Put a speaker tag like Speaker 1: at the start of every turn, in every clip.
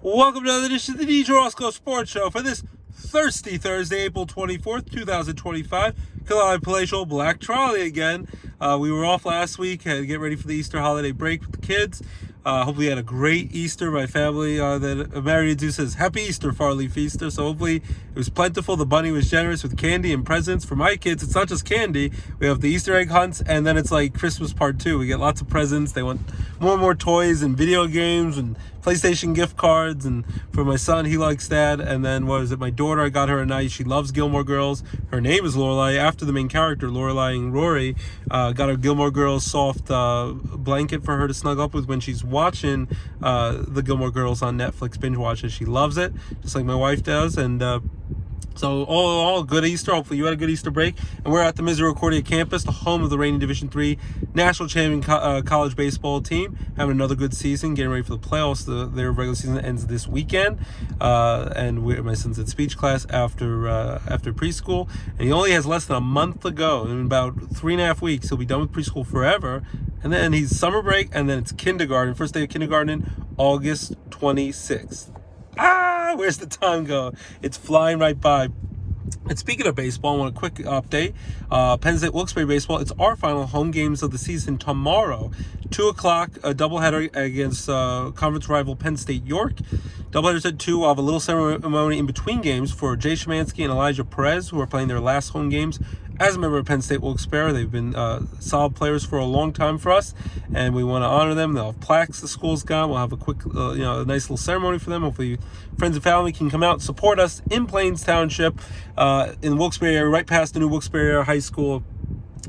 Speaker 1: Welcome to another edition of the DJ Roscoe Sports Show for this thirsty Thursday, April 24th, 2025. Kalai Palatial Black Trolley again. We were off last week, had to get ready for the Easter holiday break with the kids. Hopefully you had a great Easter. My family that married to says Happy Easter, Farley Feaster. So hopefully it was plentiful. The bunny was generous with candy and presents. For my kids, it's not just candy. We have the Easter egg hunts, and then it's like Christmas part 2. We get lots of presents. They want more and more toys and video games and PlayStation gift cards. And for my son, he likes that. And then what was it? My daughter, I got her a nice. She loves Gilmore Girls. Her name is Lorelai, after the main character, Lorelai and Rory. Got her Gilmore Girls soft blanket for her to snuggle up with when she's watching the Gilmore Girls on Netflix, binge watches. She loves it, just like my wife does. And so all good Easter. Hopefully you had a good Easter break. And we're at the Misericordia campus, the home of the reigning Division III national champion college baseball team, having another good season, getting ready for the playoffs. Their regular season ends this weekend. And my son's in speech class after preschool. And he only has less than a month to go. In about 3.5 weeks, he'll be done with preschool forever. And then he's summer break, and then it's kindergarten. First day of kindergarten, August 26th. Where's the time go? It's flying right by. And speaking of baseball, I want a quick update. Penn State Wilkes-Barre baseball, it's our final home games of the season tomorrow. 2 o'clock, a doubleheader against conference rival Penn State York. Doubleheaders at 2. I'll have a little ceremony in between games for Jay Shemansky and Elijah Perez, who are playing their last home games as a member of Penn State Wilkes-Barre. They've been solid players for a long time for us, and we want to honor them. They'll have plaques the school's got. We'll have a quick, a nice little ceremony for them. Hopefully friends and family can come out and support us in Plains Township, in the Wilkes-Barre area, right past the new Wilkes-Barre High School,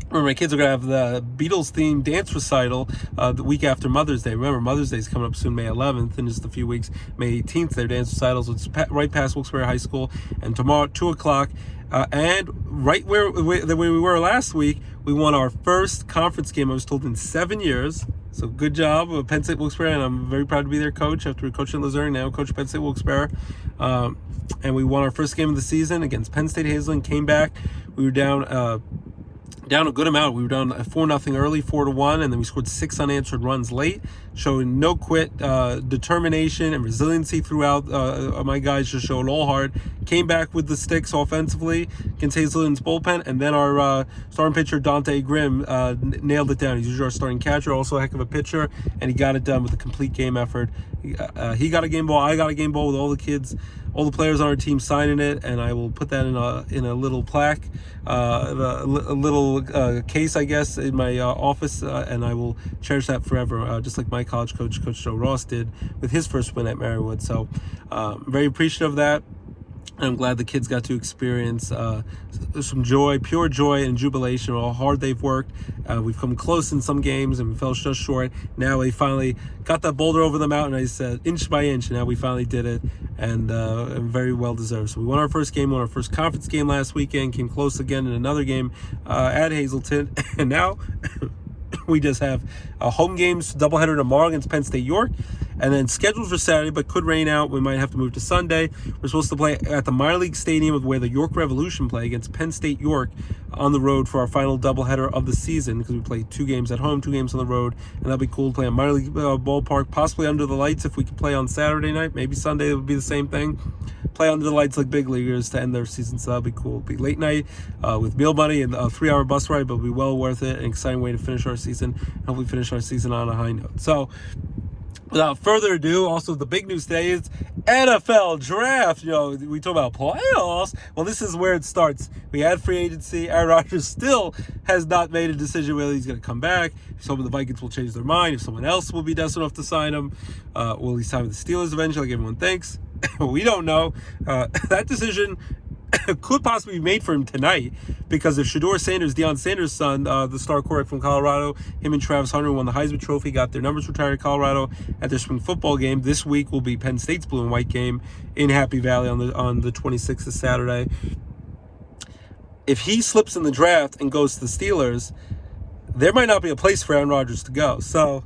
Speaker 1: where my kids are going to have the Beatles-themed dance recital the week after Mother's Day. Remember, Mother's Day is coming up soon, May 11th, in just a few weeks. May 18th, their dance recitals. It's right past Wilkes-Barre High School. And tomorrow, 2 o'clock, and right where we were last week, we won our first conference game, I was told, in 7 years. So good job with Penn State Wilkes-Barre, and I'm very proud to be their coach after coaching Luzerne, now coach Penn State Wilkes-Barre. And we won our first game of the season against Penn State Hazelton, came back. We were down a good amount. We were down 4-0 early, 4-1, and then we scored 6 unanswered runs late, showing no quit, determination and resiliency throughout. My guys just showed all heart. Came back with the sticks offensively against Hazelton's bullpen, and then our starting pitcher, Dante Grimm, nailed it down. He's usually our starting catcher, also a heck of a pitcher, and he got it done with a complete game effort. He got a game ball, I got a game ball with all the kids, all the players on our team signing it, and I will put that in a little plaque, a little case, I guess, in my office, and I will cherish that forever, just like my college coach, Coach Joe Ross, did with his first win at Marywood. So I'm very appreciative of that. I'm glad the kids got to experience some joy, pure joy and jubilation, how hard they've worked. We've come close in some games and we fell just short. Now we finally got that boulder over the mountain, I said, inch by inch, and now we finally did it, and very well deserved. So we won our first game, won our first conference game last weekend, came close again in another game at Hazelton, and now we just have home games, doubleheader tomorrow against Penn State York, and then scheduled for Saturday, but could rain out. We might have to move to Sunday. We're supposed to play at the minor league stadium where the York Revolution play against Penn State York on the road for our final doubleheader of the season, because we play 2 games at home, 2 games on the road, and that'll be cool to play on minor league ballpark, possibly under the lights if we could play on Saturday night. Maybe Sunday it would be the same thing. Play under the lights like big leaguers to end their season, so that'll be cool. It'll be late night with meal money and a 3-hour bus ride, but it'll be well worth it. An exciting way to finish our season, and hopefully finish our season on a high note. So without further ado, also the big news today is NFL draft. We talk about playoffs. Well, this is where it starts. We had free agency. Aaron Rodgers still has not made a decision whether he's going to come back. He's hoping the Vikings will change their mind. If someone else will be desperate enough to sign him, will he sign with the Steelers eventually, like everyone thinks? We don't know. That decision could possibly be made for him tonight, because if Shedeur Sanders, Deion Sanders' son, the star quarterback from Colorado, him and Travis Hunter won the Heisman Trophy, got their numbers retired at Colorado at their spring football game. This week will be Penn State's blue and white game in Happy Valley on the 26th of Saturday. If he slips in the draft and goes to the Steelers, there might not be a place for Aaron Rodgers to go. So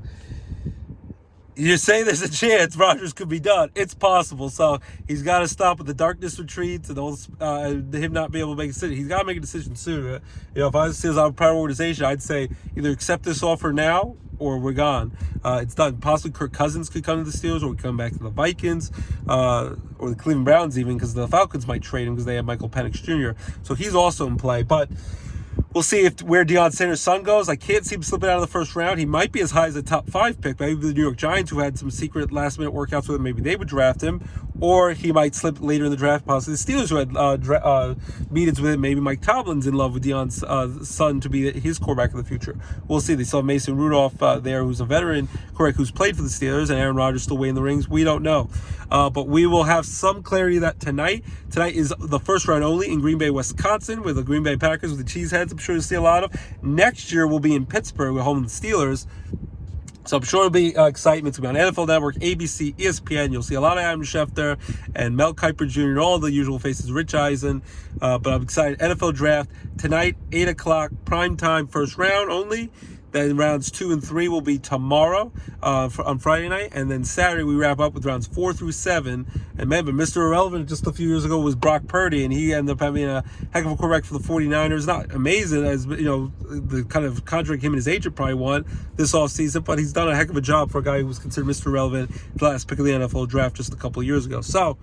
Speaker 1: You're saying there's a chance Rodgers could be done. It's possible. So he's got to stop with the darkness retreats and him not be able to make a decision. He's got to make a decision soon. If I was a prior organization, I'd say either accept this offer now or we're gone. It's done. Possibly Kirk Cousins could come to the Steelers, or we come back to the Vikings, or the Cleveland Browns even, because the Falcons might trade him because they have Michael Penix Jr. So he's also in play. But we'll see where Deion Sanders' son goes. I can't see him slipping out of the first round. He might be as high as a top 5 pick. Maybe the New York Giants, who had some secret last-minute workouts with him, maybe they would draft him. Or he might slip later in the draft. Possibly the Steelers, who had meetings with him. Maybe Mike Tomlin's in love with Deion's son to be his quarterback of the future. We'll see. They still have Mason Rudolph there, who's a veteran, correct, who's played for the Steelers, and Aaron Rodgers still weighing the rings. We don't know. But we will have some clarity of that tonight. Tonight is the first round only in Green Bay, Wisconsin, with the Green Bay Packers with the Cheeseheads. I'm sure you'll see a lot of. Next year, we'll be in Pittsburgh. We're home with the Steelers. So I'm sure it'll be excitement. It's going to be on NFL Network, ABC, ESPN. You'll see a lot of Adam Schefter and Mel Kiper Jr. and all the usual faces, Rich Eisen. But I'm excited. NFL Draft tonight, 8 o'clock, prime time, first round only. Then rounds 2 and 3 will be tomorrow on Friday night. And then Saturday, we wrap up with rounds 4 through 7. And remember, Mr. Irrelevant just a few years ago was Brock Purdy, and he ended up having a heck of a quarterback for the 49ers. Not amazing, as the kind of contract him and his agent probably want this offseason, but he's done a heck of a job for a guy who was considered Mr. Irrelevant, the last pick of the NFL draft just a couple of years ago. So,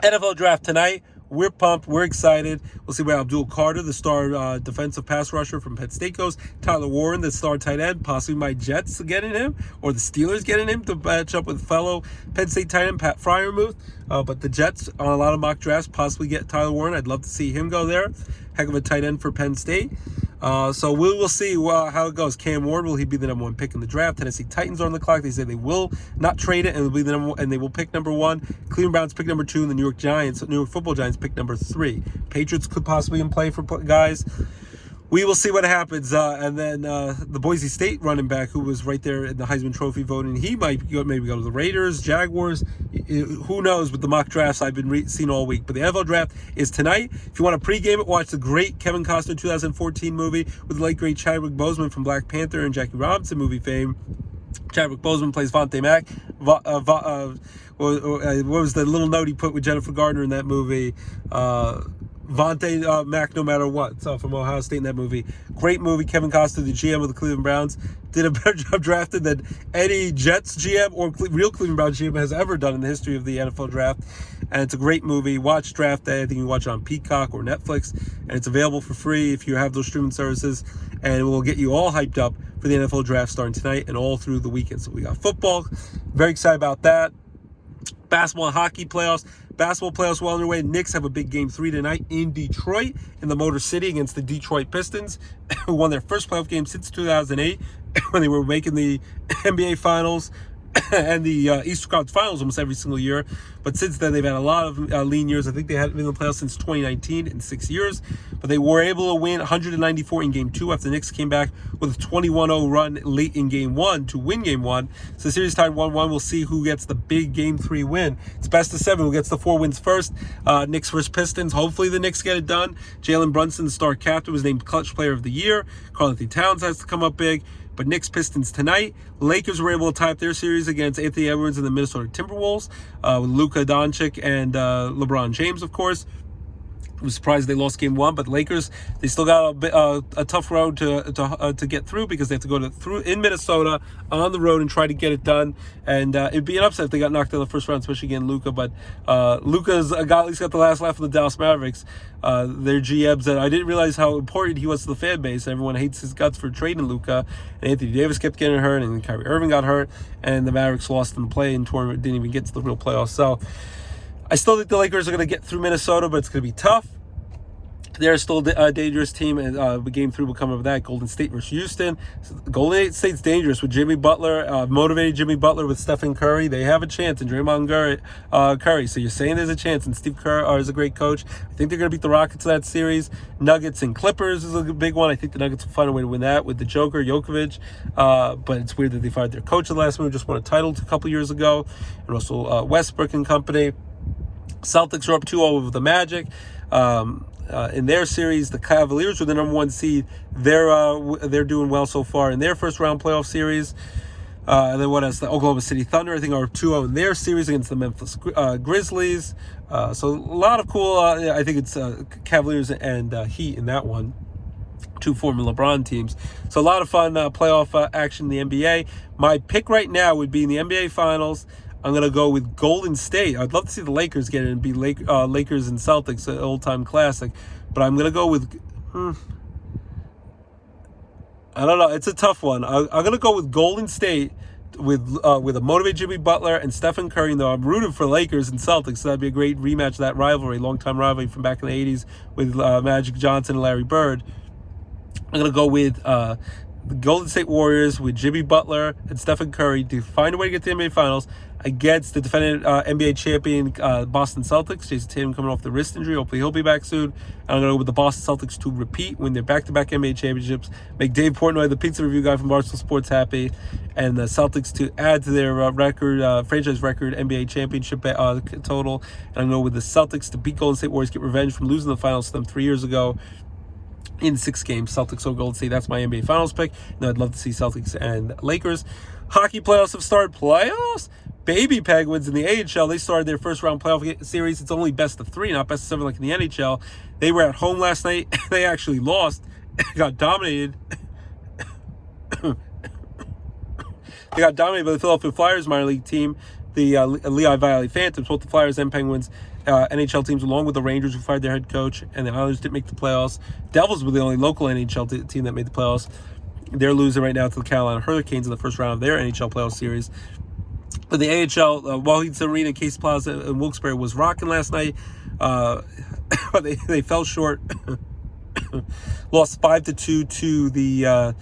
Speaker 1: NFL Draft tonight. We're pumped. We're excited. We'll see where Abdul Carter, the star defensive pass rusher from Penn State, goes. Tyler Warren, the star tight end, possibly my Jets getting him, or the Steelers getting him to match up with fellow Penn State tight end Pat Freiermuth. But the Jets, on a lot of mock drafts, possibly get Tyler Warren. I'd love to see him go there. Heck of a tight end for Penn State. So we will see how it goes. Cam Ward, will he be the number 1 pick in the draft? Tennessee Titans are on the clock. They say they will not trade it, and it'll be the number 1, and they will pick number 1. Cleveland Browns pick number 2, and the New York Football Giants pick number 3. Patriots could possibly in play for guys. We will see what happens. And then the Boise State running back, who was right there in the Heisman Trophy voting, he might maybe go to the Raiders, Jaguars. Who knows with the mock drafts I've been seeing all week. But the NFL Draft is tonight. If you want to pregame it, watch the great Kevin Costner 2014 movie with the late, great Chadwick Boseman from Black Panther and Jackie Robinson movie fame. Chadwick Boseman plays Vontae Mack. What was the little note he put with Jennifer Gardner in that movie? Vontae Mack, no matter what. So from Ohio State in that movie. Great movie. Kevin Costner, the GM of the Cleveland Browns, did a better job drafted than any Jets GM or real Cleveland Browns GM has ever done in the history of the NFL Draft. And it's a great movie. Watch Draft Day. I think you can watch it on Peacock or Netflix. And it's available for free if you have those streaming services. And it will get you all hyped up for the NFL Draft starting tonight and all through the weekend. So we got football. Very excited about that. Basketball and hockey playoffs. Basketball playoffs well underway. Knicks have a big Game 3 tonight in Detroit, in the Motor City against the Detroit Pistons, who won their first playoff game since 2008 when they were making the NBA Finals and the Eastern Conference Finals almost every single year. But since then, they've had a lot of lean years. I think they hadn't been in the playoffs since 2019 in 6 years. But they were able to win 194 in Game 2 after the Knicks came back with a 21-0 run late in Game 1 to win Game 1. So the series tied 1-1. We'll see who gets the big Game 3 win. It's best of 7. Who gets the 4 wins first? Knicks versus Pistons. Hopefully the Knicks get it done. Jalen Brunson, the star captain, was named Clutch Player of the Year. Karl-Anthony Towns has to come up big. But Knicks Pistons tonight. Lakers were able to tie up their series against Anthony Edwards and the Minnesota Timberwolves with Luka Doncic and LeBron James, of course. I was surprised they lost Game 1, but Lakers, they still got a tough road to get through because they have to go through in Minnesota on the road and try to get it done. And it'd be an upset if they got knocked out in the first round, especially against Luka. But Luka's at least got the last laugh of the Dallas Mavericks. Their GMs, and I didn't realize how important he was to the fan base. Everyone hates his guts for trading Luka. And Anthony Davis kept getting hurt, and then Kyrie Irving got hurt, and the Mavericks lost in the play-in tournament, didn't even get to the real playoffs. So I still think the Lakers are going to get through Minnesota, but it's going to be tough. They're still a dangerous team, and Game 3 will come up with that. Golden State versus Houston. Golden State's dangerous with Jimmy Butler, motivated Jimmy Butler with Stephen Curry. They have a chance, and Draymond Curry. So you're saying there's a chance, and Steve Kerr is a great coach. I think they're going to beat the Rockets in that series. Nuggets and Clippers is a big one. I think the Nuggets will find a way to win that with the Joker, Jokovic. But it's weird that they fired their coach the last minute, just won a title a couple years ago. And Russell Westbrook and company. Celtics are up 2-0 over the Magic. In their series, the Cavaliers were the number 1 seed. They're doing well so far in their first round playoff series. And then what else? The Oklahoma City Thunder, I think, are 2-0 in their series against the Memphis Grizzlies. So a lot of cool, I think it's Cavaliers and Heat in that one. 2 former LeBron teams. So a lot of fun playoff action in the NBA. My pick right now would be in the NBA Finals. I'm going to go with Golden State. I'd love to see the Lakers get it and be Lakers and Celtics, an old-time classic. But I'm going to go with... I don't know. It's a tough one. I'm going to go with Golden State with a motivated Jimmy Butler and Stephen Curry, though I'm rooting for Lakers and Celtics. So that'd be a great rematch of that rivalry, long-time rivalry from back in the 80s with Magic Johnson and Larry Bird. I'm going to go with the Golden State Warriors with Jimmy Butler and Stephen Curry to find a way to get to the NBA Finals against the defending NBA champion Boston Celtics. Jason Tatum coming off the wrist injury. Hopefully he'll be back soon. And I'm going to go with the Boston Celtics to repeat, win their back-to-back NBA championships, make Dave Portnoy, the pizza review guy from Barstool Sports, happy, and the Celtics to add to their franchise record NBA championship total. And I'm going to go with the Celtics to beat Golden State Warriors, get revenge from losing the finals to them 3 years ago. In 6 games, Celtics or Golden State. That's my NBA Finals pick. And I'd love to see Celtics and Lakers. Hockey playoffs have started. Playoffs? Baby Penguins in the AHL, they started their first round playoff series. It's only best of 3, not best of 7 like in the NHL. They were at home last night. They actually lost. Got dominated. They got dominated by the Philadelphia Flyers minor league team, the Lehigh Valley Phantoms, both the Flyers and Penguins. NHL teams, along with the Rangers, who fired their head coach, and the Islanders didn't make the playoffs. Devils were the only local NHL team that made the playoffs. They're losing right now to the Carolina Hurricanes in the first round of their NHL playoff series. But the AHL, Wahid Arena, Case Plaza, and Wilkes-Barre was rocking last night, but they fell short. Lost 5-2 to the...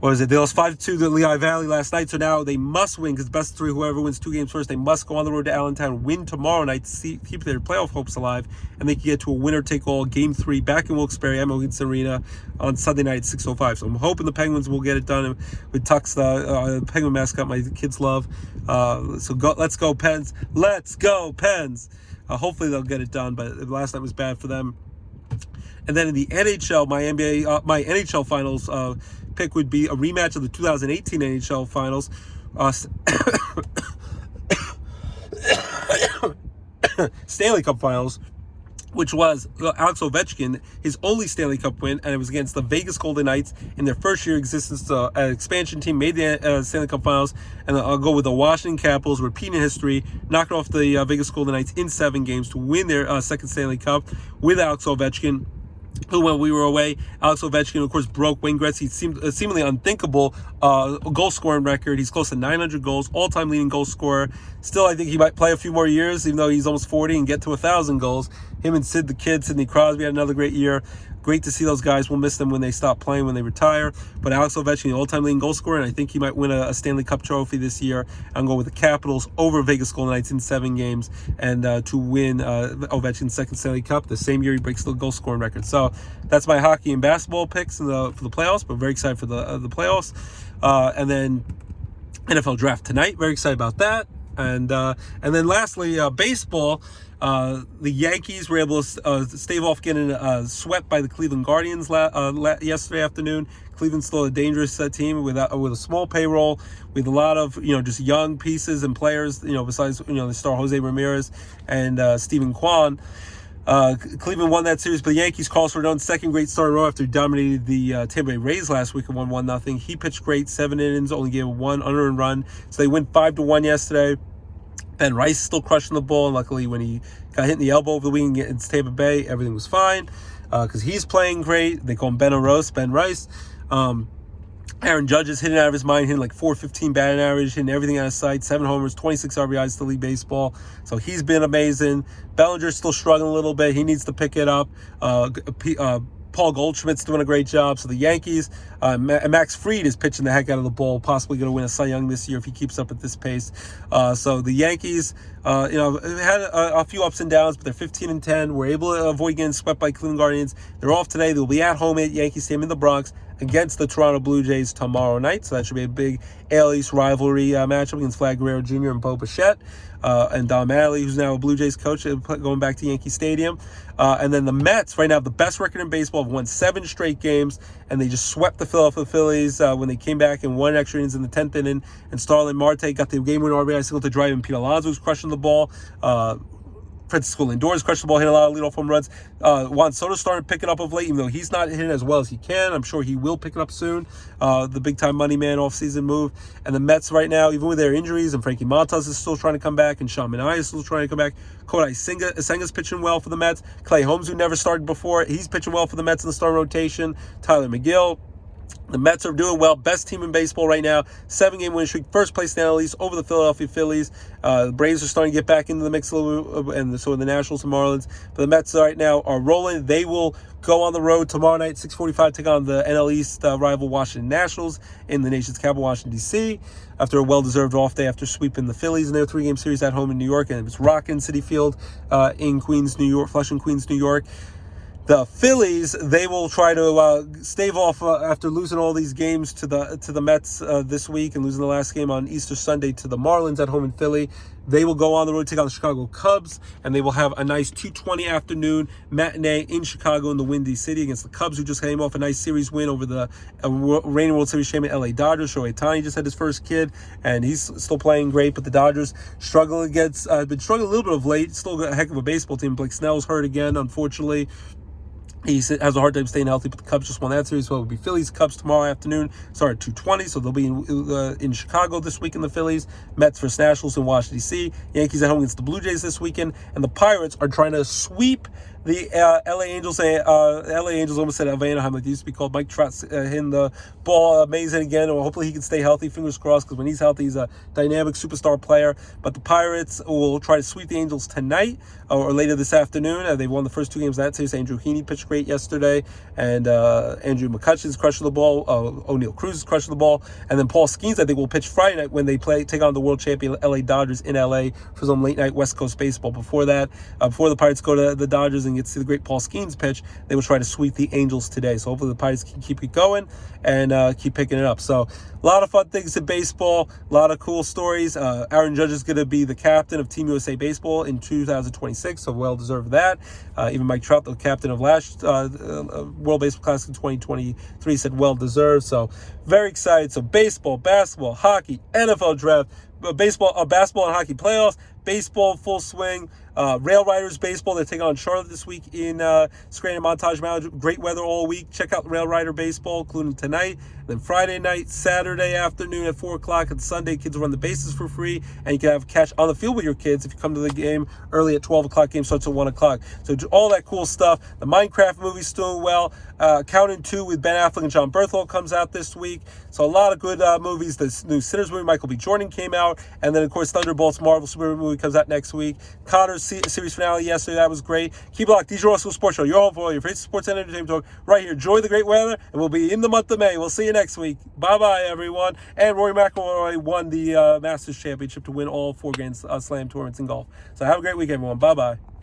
Speaker 1: They lost 5-2 to the Lehigh Valley last night, so now they must win because best of 3, whoever wins 2 games first, they must go on the road to Allentown, win tomorrow night to keep their playoff hopes alive, and they can get to a winner-take-all Game 3 back in Wilkes-Barre at Mohits Arena on Sunday night at 6:05. So I'm hoping the Penguins will get it done with Tux, the Penguin mascot my kids love. Let's go Pens. Let's go Pens. Hopefully they'll get it done, but last night was bad for them. And then in the NHL, my NHL Finals pick would be a rematch of the 2018 NHL Finals. Stanley Cup Finals, which was Alex Ovechkin, his only Stanley Cup win, and it was against the Vegas Golden Knights in their first year existence. An expansion team made the Stanley Cup Finals, and I'll go with the Washington Capitals, repeating history, knocking off the Vegas Golden Knights in 7 games to win their second Stanley Cup with Alex Ovechkin, who, when we were away, Alex Ovechkin, of course, broke Wayne Gretzky's seemingly unthinkable goal-scoring record. He's close to 900 goals, all-time leading goal scorer. Still, I think he might play a few more years, even though he's almost 40, and get to 1,000 goals. Him and Sid the Kid, Sidney Crosby, had another great year. Great to see those guys. We'll miss them when they stop playing, when they retire. But Alex Ovechkin, the all-time leading goal scorer, and I think he might win a Stanley Cup trophy this year. I'm going with the Capitals over Vegas Golden Knights in 7 games, and to win Ovechkin's second Stanley Cup the same year he breaks the goal scoring record. So that's my hockey and basketball picks for the playoffs. But very excited for the playoffs. And then NFL draft tonight. Very excited about that. And then lastly, baseball. The Yankees were able to stave off getting swept by the Cleveland Guardians yesterday afternoon. Cleveland's still a dangerous team with a small payroll, with a lot of just young pieces and players. Besides the star Jose Ramirez and Steven Kwan. Cleveland won that series, but the Yankees, Carlos Rodon's second great start in a row after he dominated the Tampa Bay Rays last week and won 1-0. He pitched great, 7 innings, only gave 1 unearned run, so they went 5-1 yesterday. Ben Rice still crushing the ball, and luckily when he got hit in the elbow over the weekend against Tampa Bay, everything was fine because he's playing great. They call him Ben Rice. Aaron Judge is hitting out of his mind, hitting like .415 batting average, hitting everything out of sight, 7 homers, 26 RBIs to lead baseball. So he's been amazing. Bellinger's still struggling a little bit. He needs to pick it up. Paul Goldschmidt's doing a great job. So the Yankees, Max Fried is pitching the heck out of the ball, possibly going to win a Cy Young this year if he keeps up at this pace. So the Yankees, had a few ups and downs, but they're 15-10. We're able to avoid getting swept by Cleveland Guardians. They're off today. They'll be at home at Yankee Stadium in the Bronx against the Toronto Blue Jays tomorrow night. So that should be a big AL East rivalry matchup against Vlad Guerrero Jr. and Bo Bichette. And Don Mattingly, who's now a Blue Jays coach, going back to Yankee Stadium. And then the Mets right now have the best record in baseball, have won 7 straight games, and they just swept the Philadelphia Phillies when they came back and won extra innings in the 10th inning. And Starlin Marte got the game-winning RBI single to drive in. Pete Alonso was crushing the ball. Francisco Lindor is crushing the ball, hitting a lot of leadoff home runs. Juan Soto started picking up of late, even though he's not hitting as well as he can. I'm sure he will pick it up soon. The big-time money man off-season move. And the Mets right now, even with their injuries, and Frankie Montas is still trying to come back, and Sean Manaea is still trying to come back. Kodai Senga's pitching well for the Mets. Clay Holmes, who never started before, he's pitching well for the Mets in the starting rotation. Tyler McGill. The Mets are doing well. Best team in baseball right now. 7-game winning streak. First place in the NL East over the Philadelphia Phillies. The Braves are starting to get back into the mix a little, and so are the Nationals and Marlins. But the Mets right now are rolling. They will go on the road tomorrow night, 6:45, take on the NL East rival Washington Nationals in the nation's capital, Washington, D.C., after a well-deserved off day after sweeping the Phillies in their 3-game series at home in New York. And it was rocking Citi Field in Queens, New York, Flushing, Queens, New York. The Phillies, they will try to stave off after losing all these games to the Mets this week and losing the last game on Easter Sunday to the Marlins at home in Philly. They will go on the road, take on the Chicago Cubs, and they will have a nice 2:20 afternoon matinee in Chicago in the Windy City against the Cubs, who just came off a nice series win over the reigning World Series champion LA Dodgers. Shohei Ohtani just had his first kid, and he's still playing great, but the Dodgers been struggling a little bit of late. Still a heck of a baseball team. Blake Snell's hurt again, unfortunately. He has a hard time staying healthy, but the Cubs just won that series. So it will be Phillies-Cubs tomorrow afternoon. Start at 2:20, so they'll be in Chicago this week in the Phillies. Mets versus Nationals in Washington, D.C. Yankees at home against the Blue Jays this weekend. And the Pirates are trying to sweep the LA Angels. LA Angels almost said Anaheim, like they used to be called. Mike Trout hitting the ball amazing again. Hopefully he can stay healthy. Fingers crossed, because when he's healthy, he's a dynamic superstar player. But the Pirates will try to sweep the Angels tonight or later this afternoon. They've won the first 2 games of that series. Andrew Heaney pitched great yesterday, and Andrew McCutcheon's crushing the ball. O'Neal Cruz is crushing the ball, and then Paul Skeens, I think, will pitch Friday night when they take on the world champion LA Dodgers in LA for some late night West Coast baseball. Before that, before the Pirates go to the Dodgers and get to see the great Paul Skeens pitch, they will try to sweep the Angels today. So hopefully the Pirates can keep it going and keep picking it up. So a lot of fun things in baseball, a lot of cool stories. Aaron Judge is going to be the captain of Team USA Baseball in 2026, so well deserved that. Even Mike Trout, the captain of last World Baseball Classic in 2023, said well deserved. So very excited. So baseball, basketball, hockey, NFL draft, basketball and hockey playoffs, baseball full swing. Rail Riders baseball, they're taking on Charlotte this week in Scranton Montage Mountain. Great weather all week. Check out Rail Rider baseball, including tonight. Then Friday night, Saturday afternoon at 4 o'clock, and Sunday, kids will run the bases for free, and you can have catch on the field with your kids if you come to the game early at 12 o'clock. Game starts at 1 o'clock. So all that cool stuff. The Minecraft movie's doing well. Counting 2 with Ben Affleck and John Berthold comes out this week. So a lot of good movies. The new Sinners movie, Michael B. Jordan, came out. And then, of course, Thunderbolts Marvel Superhero movie comes out next week. Connor's series finale yesterday. That was great. Keep it locked. DJ Roscoe Sports Show. Your home for all your favorite sports and entertainment talk right here. Enjoy the great weather, and we'll be in the month of May. We'll see you next week. Bye-bye, everyone. And Rory McIlroy won the Masters Championship to win all 4 Grand Slam tournaments in golf. So have a great week, everyone. Bye-bye.